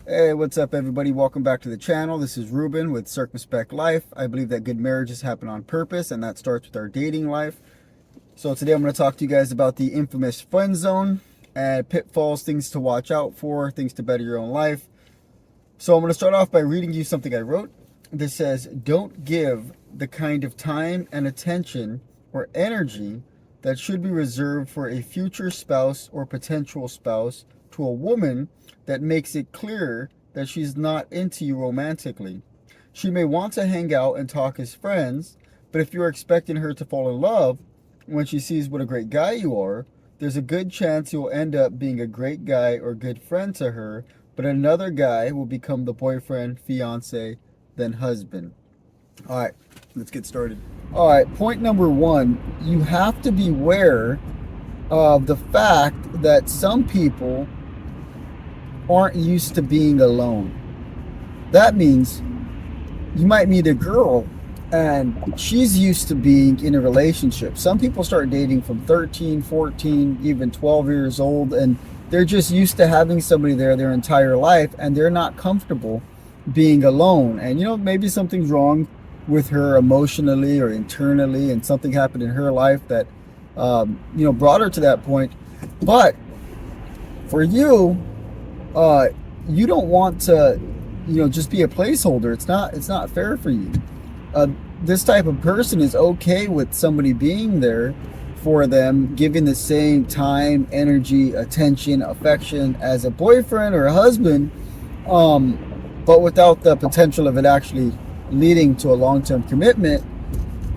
Hey, what's up, everybody? Welcome back to the channel. This is Ruben with Circumspect Life. I believe that good marriages happen on purpose, and that starts with our dating life. So today I'm going to talk to you guys about the infamous friend zone and pitfalls, things to watch out for, things to better your own life. So I'm going to start off by reading you something I wrote. This says, don't give the kind of time and attention or energy that should be reserved for a future spouse or potential spouse to a woman that makes it clear that she's not into you romantically. She may want to hang out and talk as friends, but if you're expecting her to fall in love when she sees what a great guy you are, there's a good chance you'll end up being a great guy or good friend to her, but another guy will become the boyfriend, fiance, then husband. All right, let's get started. All right, point number one, you have to beware of the fact that some people aren't used to being alone. That means you might meet a girl and she's used to being in a relationship. Some people start dating from 13, 14, even 12 years old, and they're just used to having somebody there their entire life, and they're not comfortable being alone. And maybe something's wrong with her emotionally or internally, and something happened in her life that brought her to that point. But for you, you don't want to just be a placeholder. It's not fair for you. This type of person is okay with somebody being there for them, giving the same time, energy, attention, affection as a boyfriend or a husband, but without the potential of it actually leading to a long-term commitment.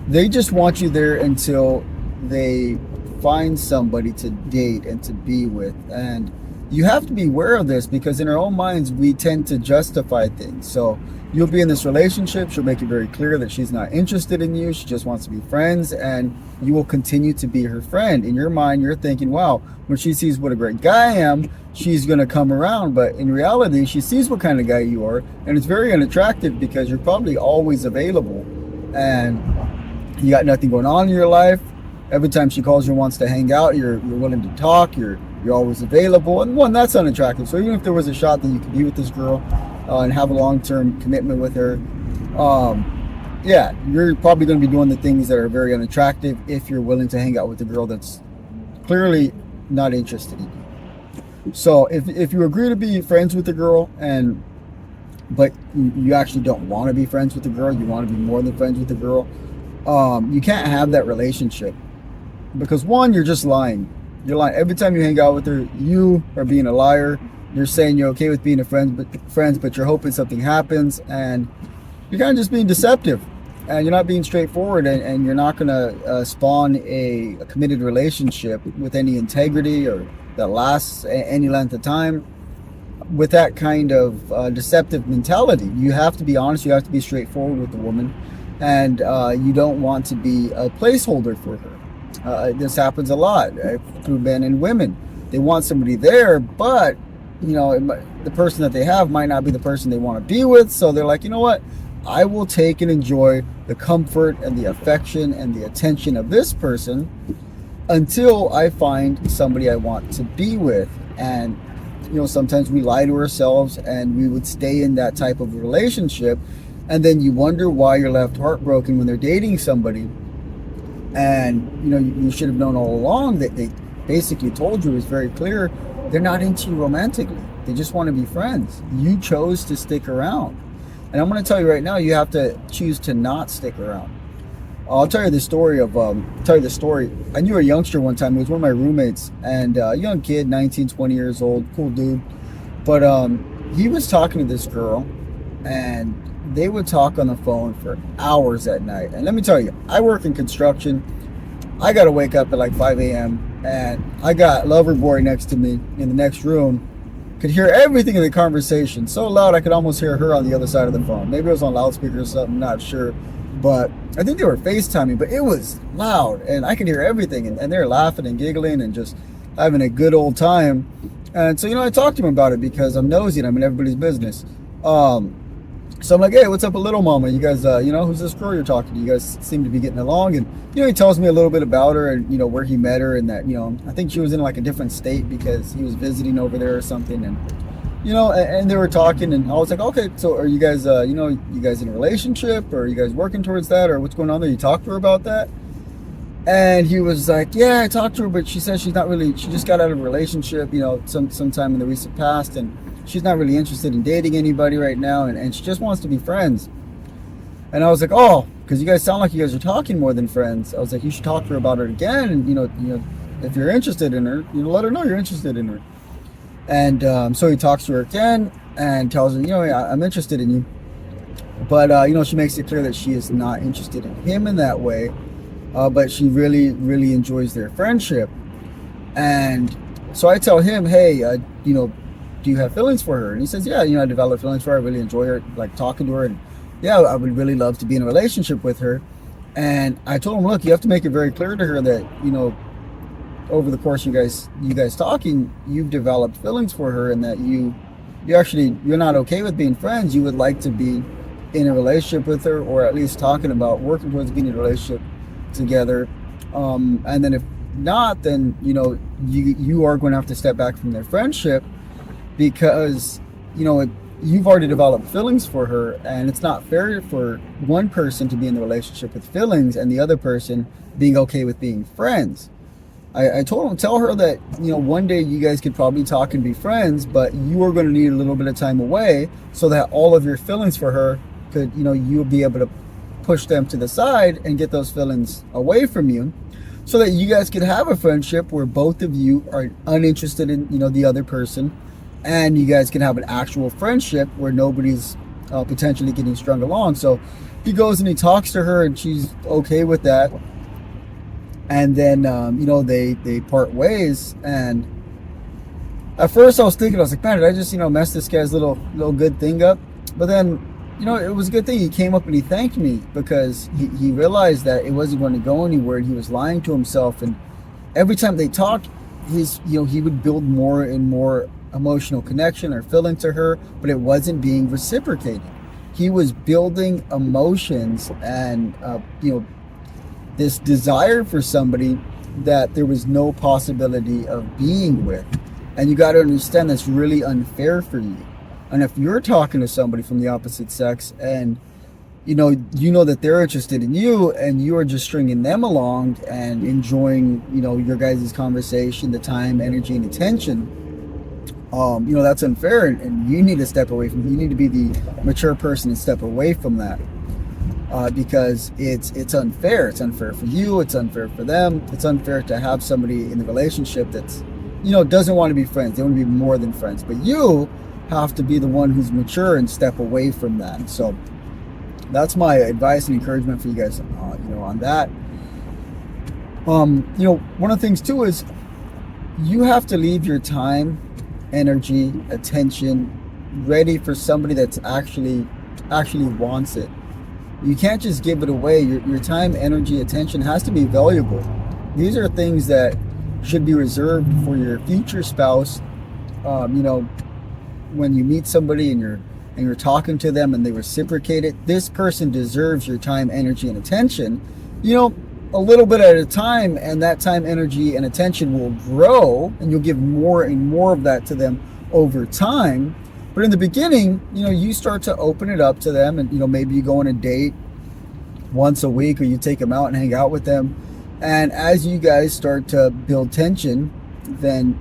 They just want you there until they find somebody to date and to be with. And you have to be aware of this, because in our own minds we tend to justify things. So you'll be in this relationship, she'll make it very clear that she's not interested in you, she just wants to be friends, and you will continue to be her friend. In your mind, you're thinking, wow, when she sees what a great guy I am, she's going to come around. But in reality, she sees what kind of guy you are, and it's very unattractive because you're probably always available and you got nothing going on in your life. Every time she calls you and wants to hang out, you're willing to talk, you're always available, and one, that's unattractive. So even if there was a shot that you could be with this girl and have a long-term commitment with her, yeah, you're probably going to be doing the things that are very unattractive if you're willing to hang out with a girl that's clearly not interested in you. So if you agree to be friends with the girl, but you actually don't want to be friends with the girl, you want to be more than friends with the girl, you can't have that relationship, because one, you're just lying. You're lying. Every time you hang out with her, you are being a liar. You're saying you're okay with being friends, but you're hoping something happens, and you're kind of just being deceptive, and you're not being straightforward, and you're not going to spawn a committed relationship with any integrity or that lasts any length of time with that kind of deceptive mentality. You have to be honest. You have to be straightforward with the woman, and you don't want to be a placeholder for her. This happens a lot through men and women. They want somebody there, but the person that they have might not be the person they want to be with. So they're like, you know what? I will take and enjoy the comfort and the affection and the attention of this person until I find somebody I want to be with. And sometimes we lie to ourselves, and we would stay in that type of relationship, and then you wonder why you're left heartbroken when they're dating somebody. And you should have known all along that they basically told you, it was very clear, they're not into you romantically. They just want to be friends. You chose to stick around, and I'm going to tell you right now, you have to choose to not stick around. I'll tell you the story I knew a youngster one time. He was one of my roommates, and a young kid, 19, 20 years old, cool dude. But he was talking to this girl, and they would talk on the phone for hours at night. And let me tell you, I work in construction. I got to wake up at like 5 a.m. and I got lover boy next to me in the next room. Could hear everything in the conversation so loud I could almost hear her on the other side of the phone. Maybe it was on loudspeaker or something, not sure. But I think they were FaceTiming, but it was loud and I could hear everything. And they're laughing and giggling and just having a good old time. And so, I talked to him about it because I'm nosy and I'm in everybody's business. So I'm like, hey, what's up, a little mama? You guys, who's this girl you're talking to? You guys seem to be getting along. And, he tells me a little bit about her and, where he met her, and that, I think she was in like a different state because he was visiting over there or something. And, and they were talking, and I was like, okay, so are you guys, you guys in a relationship, or are you guys working towards that, or what's going on there? You talked to her about that? And he was like, yeah, I talked to her, but she says she just got out of a relationship, sometime in the recent past, and she's not really interested in dating anybody right now, and she just wants to be friends. And I was like, oh, because you guys sound like you guys are talking more than friends. I was like, you should talk to her about it again, and if you're interested in her, let her know you're interested in her. And so he talks to her again and tells her, I'm interested in you. But, she makes it clear that she is not interested in him in that way. But she really, really enjoys their friendship. And so I tell him, hey, do you have feelings for her? And he says, yeah, I develop feelings for her. I really enjoy her, like talking to her. And yeah, I would really love to be in a relationship with her. And I told him, look, you have to make it very clear to her that, over the course of you guys talking, you've developed feelings for her, and that you're not okay with being friends. You would like to be in a relationship with her, or at least talking about working towards being in a relationship together. And then if not, then you are going to have to step back from their friendship, because you've already developed feelings for her, and it's not fair for one person to be in the relationship with feelings and the other person being okay with being friends. I tell her that one day you guys could probably talk and be friends, but you are going to need a little bit of time away, so that all of your feelings for her could you'll be able to push them to the side and get those feelings away from you, so that you guys could have a friendship where both of you are uninterested in the other person, and you guys can have an actual friendship where nobody's potentially getting strung along. So he goes and he talks to her, and she's okay with that. And then they part ways. And at first I was like, man, did I just mess this guy's little good thing up? But then it was a good thing. He came up and he thanked me, because he realized that it wasn't going to go anywhere, and he was lying to himself. And every time they talked, he would build more and more emotional connection or feeling to her, but it wasn't being reciprocated. He was building emotions and this desire for somebody that there was no possibility of being with. And you got to understand that's really unfair for you. And if you're talking to somebody from the opposite sex, and you know that they're interested in you, and you are just stringing them along and enjoying your guys' conversation, the time, energy, and attention, that's unfair, and you need to step away from it. You need to be the mature person and step away from that, because it's unfair. It's unfair for you. It's unfair for them. It's unfair to have somebody in the relationship that's doesn't want to be friends. They want to be more than friends. But you have to be the one who's mature and step away from that. So that's my advice and encouragement for you guys on that. One of the things too is you have to leave your time, energy, attention ready for somebody that's actually wants it. You can't just give it away. Your time, energy, attention has to be valuable. These are things that should be reserved for your future spouse. When you meet somebody and you're talking to them and they reciprocate it, this person deserves your time, energy, and attention. A little bit at a time, and that time, energy, and attention will grow, and you'll give more and more of that to them over time. But in the beginning, you start to open it up to them, and maybe you go on a date once a week, or you take them out and hang out with them. And as you guys start to build tension, then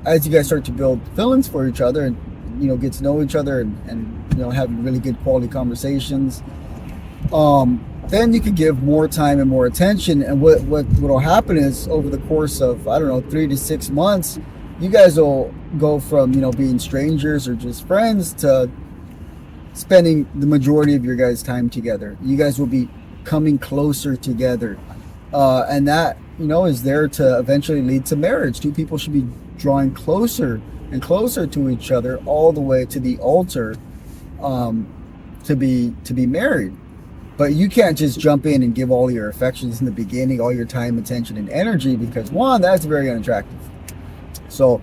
as you guys start to build feelings for each other, and get to know each other, and have really good quality conversations, then you can give more time and more attention. And what will happen is, over the course of 3 to 6 months, you guys will go from being strangers or just friends to spending the majority of your guys' time together. You guys will be coming closer together, and that is there to eventually lead to marriage. Two people should be drawing closer and closer to each other, all the way to the altar, to be married. But you can't just jump in and give all your affections in the beginning, all your time, attention, and energy, because one, that's very unattractive. So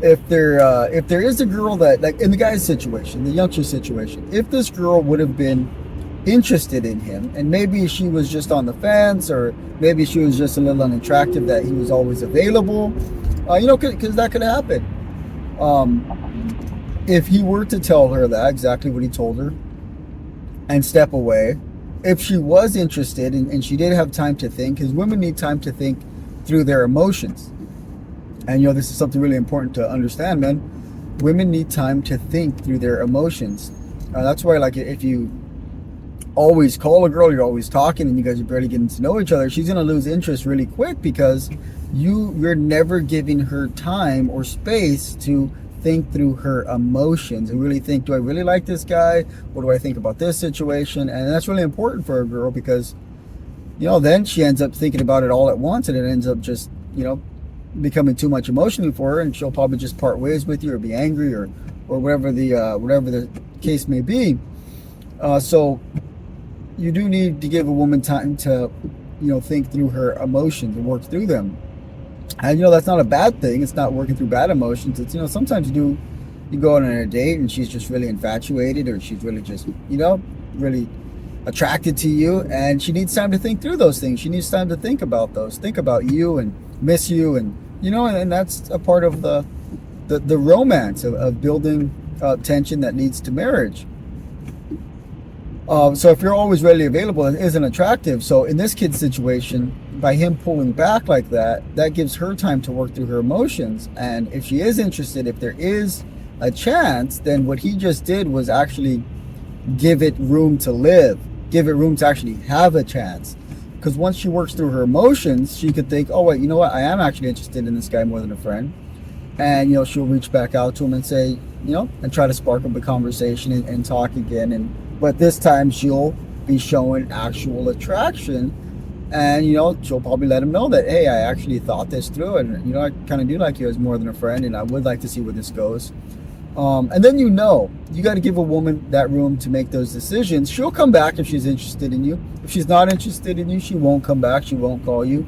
if there is a girl that, like in the guy's situation, the youngster situation, if this girl would have been interested in him, and maybe she was just on the fence, or maybe she was just a little unattractive that he was always available, because that could happen. if he were to tell her that, exactly what he told her, and step away, if she was interested and she did have time to think, because women need time to think through their emotions. And this is something really important to understand, man. Women need time to think through their emotions. That's why, like, if you always call a girl, you're always talking, and you guys are barely getting to know each other, she's gonna lose interest really quick, because you're never giving her time or space to think through her emotions and really think, do I really like this guy? What do I think about this situation? And that's really important for a girl, because then she ends up thinking about it all at once, and it ends up just becoming too much emotionally for her, and she'll probably just part ways with you, or be angry, or whatever the case may be. So you do need to give a woman time to think through her emotions and work through them. And that's not a bad thing. It's not working through bad emotions. It's sometimes you go on a date and she's just really infatuated, or she's really just really attracted to you, and she needs time to think through those things. She needs time to think about you and miss you, and and that's a part of the romance of building tension that leads to marriage. So if you're always readily available, it isn't attractive. So in this kid's situation, by him pulling back like that gives her time to work through her emotions. And if she is interested, if there is a chance, then what he just did was actually give it room to live, give it room to actually have a chance. Because once she works through her emotions, she could think, oh wait, you know what, I am actually interested in this guy more than a friend. And she'll reach back out to him and say, and try to spark up a conversation and talk again. But this time she'll be showing actual attraction, and she'll probably let him know that, hey, I actually thought this through, and I kind of do like you as more than a friend, and I would like to see where this goes. And then you got to give a woman that room to make those decisions. She'll come back if she's interested in you. If she's not interested in you, she won't come back. She won't call you,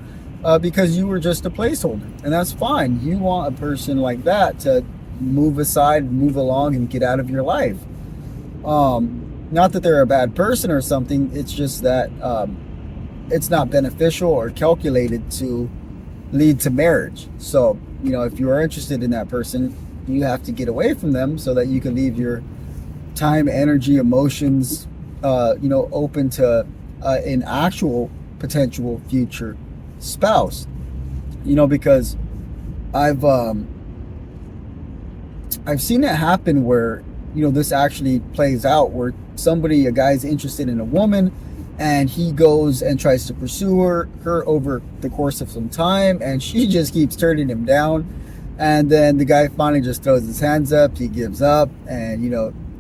because you were just a placeholder, and that's fine. You want a person like that to move aside, move along, and get out of your life. Not that they're a bad person or something. It's just that it's not beneficial or calculated to lead to marriage. So if you are interested in that person, you have to get away from them so that you can leave your time, energy, emotions open to an actual potential future spouse. Because I've seen it happen where this actually plays out, where a guy's interested in a woman, and he goes and tries to pursue her over the course of some time, and she just keeps turning him down. And then the guy finally just throws his hands up, he gives up, and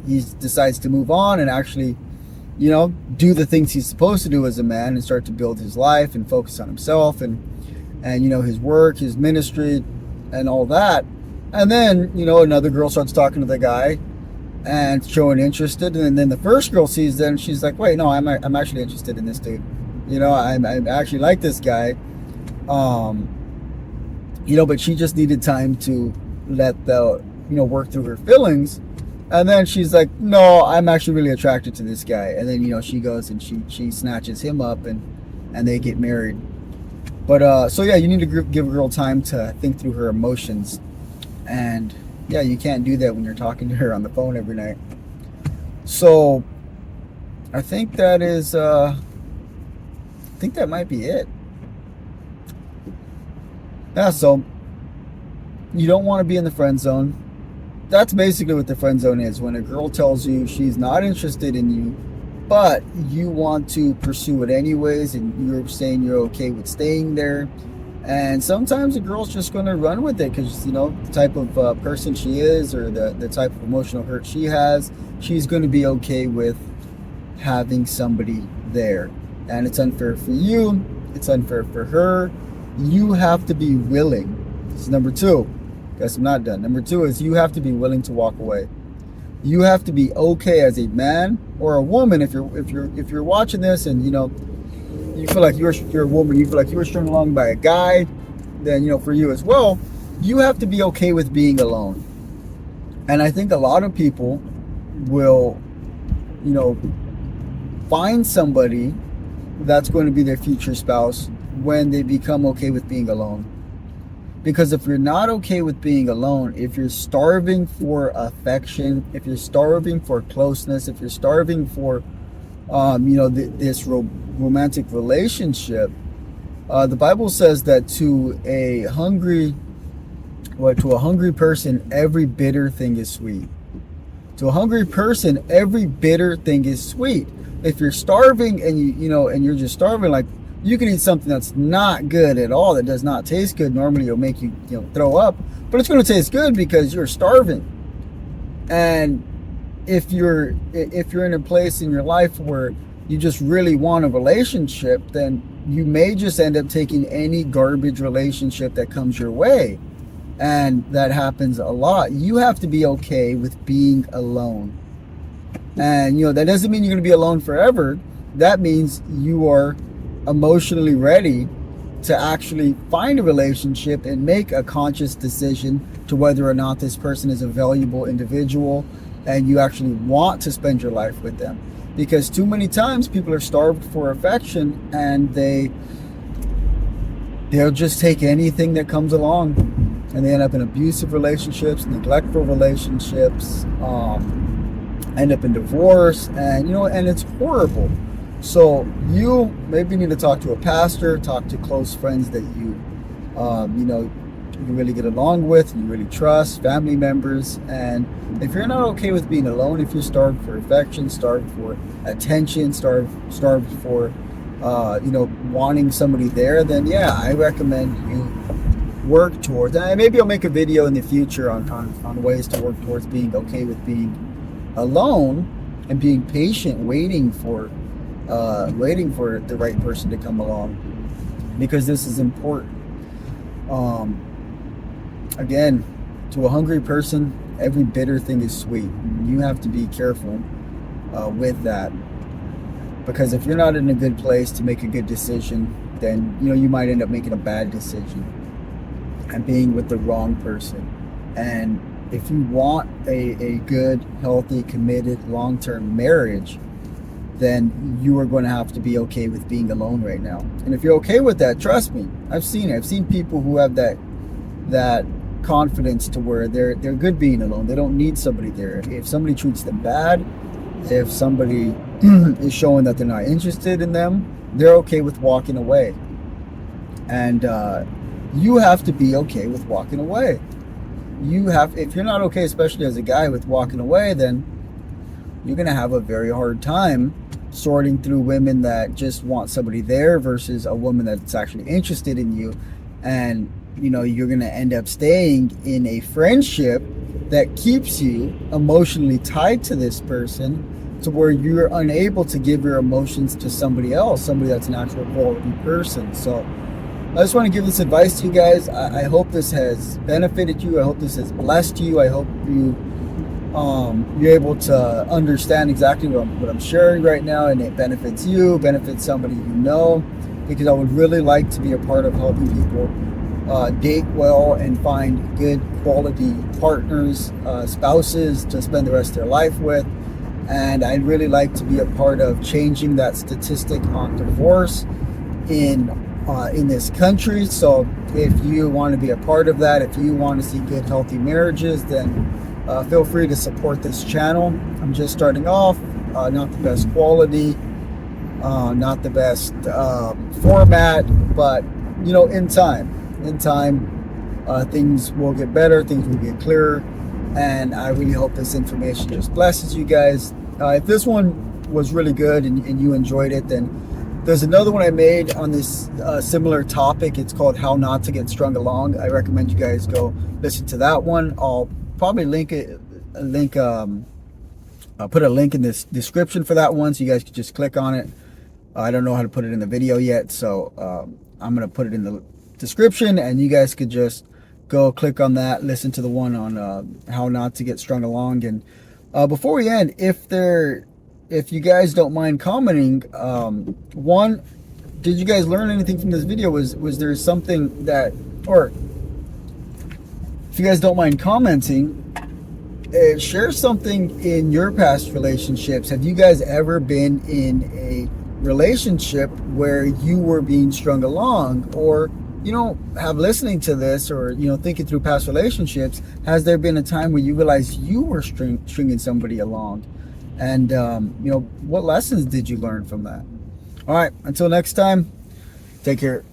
he decides to move on and actually do the things he's supposed to do as a man, and start to build his life and focus on himself and his work, his ministry, and all that. And then another girl starts talking to the guy and showing interest, and then the first girl sees that, and she's like, wait, no, I'm actually interested in this dude. I actually like this guy. But she just needed time to let work through her feelings. And then she's like, no, I'm actually really attracted to this guy. And then she goes and she snatches him up, and they get married. But so yeah, you need to give a girl time to think through her emotions. And yeah, you can't do that when you're talking to her on the phone every night. So I think that might be it. Yeah, so you don't want to be in the friend zone. That's basically what the friend zone is. When a girl tells you she's not interested in you, but you want to pursue it anyways, and you're saying you're okay with staying there. And sometimes a girl's just going to run with it, because the type of person she is, or the type of emotional hurt she has, she's going to be okay with having somebody there. And it's unfair for you, it's unfair for her. You have to be willing. This is number 2. Guess I'm not done. Number 2 is you have to be willing to walk away. You have to be okay as a man or a woman. If you're watching this and you feel like you're a woman, you feel like you were strung along by a guy, then for you as well, you have to be okay with being alone. And I think a lot of people will find somebody that's going to be their future spouse when they become okay with being alone. Because if you're not okay with being alone, if you're starving for affection, if you're starving for closeness, if you're starving for this romantic relationship, the Bible says that to a hungry person, every bitter thing is sweet. To a hungry person, every bitter thing is sweet. If you're starving and and you're just starving, like, you can eat something that's not good at all, that does not taste good. Normally it'll make you, throw up, but it's going to taste good because you're starving. And if you're in a place in your life where you just really want a relationship, then you may just end up taking any garbage relationship that comes your way. And that happens a lot. You have to be okay with being alone. And that doesn't mean you're going to be alone forever. That means you are emotionally ready to actually find a relationship and make a conscious decision to whether or not this person is a valuable individual and you actually want to spend your life with them. Because too many times people are starved for affection and they'll just take anything that comes along, and they end up in abusive relationships, neglectful relationships, end up in divorce, and and it's horrible. So you maybe need to talk to a pastor, talk to close friends that you really get along with, you really trust, family members. And if you're not okay with being alone, if you're starved for affection, starved for attention, starved for wanting somebody there, then yeah, I recommend you work towards, and maybe I'll make a video in the future on ways to work towards being okay with being alone and being patient, waiting for the right person to come along, because this is important. Again, to a hungry person, every bitter thing is sweet. You have to be careful with that, because if you're not in a good place to make a good decision, then you might end up making a bad decision and being with the wrong person. And if you want a good, healthy, committed, long-term marriage, then you are going to have to be okay with being alone right now. And if you're okay with that, trust me, I've seen people who have that confidence to where they're good being alone. They don't need somebody there. If somebody treats them bad, if somebody is showing that they're not interested in them, they're okay with walking away. And you have to be okay with walking away. If you're not okay, especially as a guy, with walking away, then you're going to have a very hard time sorting through women that just want somebody there versus a woman that's actually interested in you. And you're going to end up staying in a friendship that keeps you emotionally tied to this person, to where you're unable to give your emotions to somebody else, somebody that's an actual quality person. So I just want to give this advice to you guys. I hope this has benefited you. I hope this has blessed you. I hope you're able to understand exactly what I'm sharing right now, and it benefits you, benefits somebody you know, because I would really like to be a part of helping people date well and find good quality partners, spouses to spend the rest of their life with. And I'd really like to be a part of changing that statistic on divorce in this country. So if you want to be a part of that, if you want to see good, healthy marriages, then feel free to support this channel. I'm just starting off, not the best quality, not the best format, but in time, things will get better, things will get clearer, and I really hope this information just blesses you guys. If this one was really good and you enjoyed it, then there's another one I made on this similar topic. It's called How Not to Get Strung Along. I recommend you guys go listen to that one. I'll probably I'll put a link in this description for that one, so you guys can just click on it. I don't know how to put it in the video yet, so I'm going to put it in the description, and you guys could just go click on that, listen to the one on how not to get strung along. And before we end, if you guys don't mind commenting, one, did you guys learn anything from this video? Was there something that, or if you guys don't mind commenting, share something in your past relationships. Have you guys ever been in a relationship where you were being strung along, or have listening to this, or thinking through past relationships, has there been a time where you realized you were stringing somebody along, and what lessons did you learn from that? All right, until next time, take care.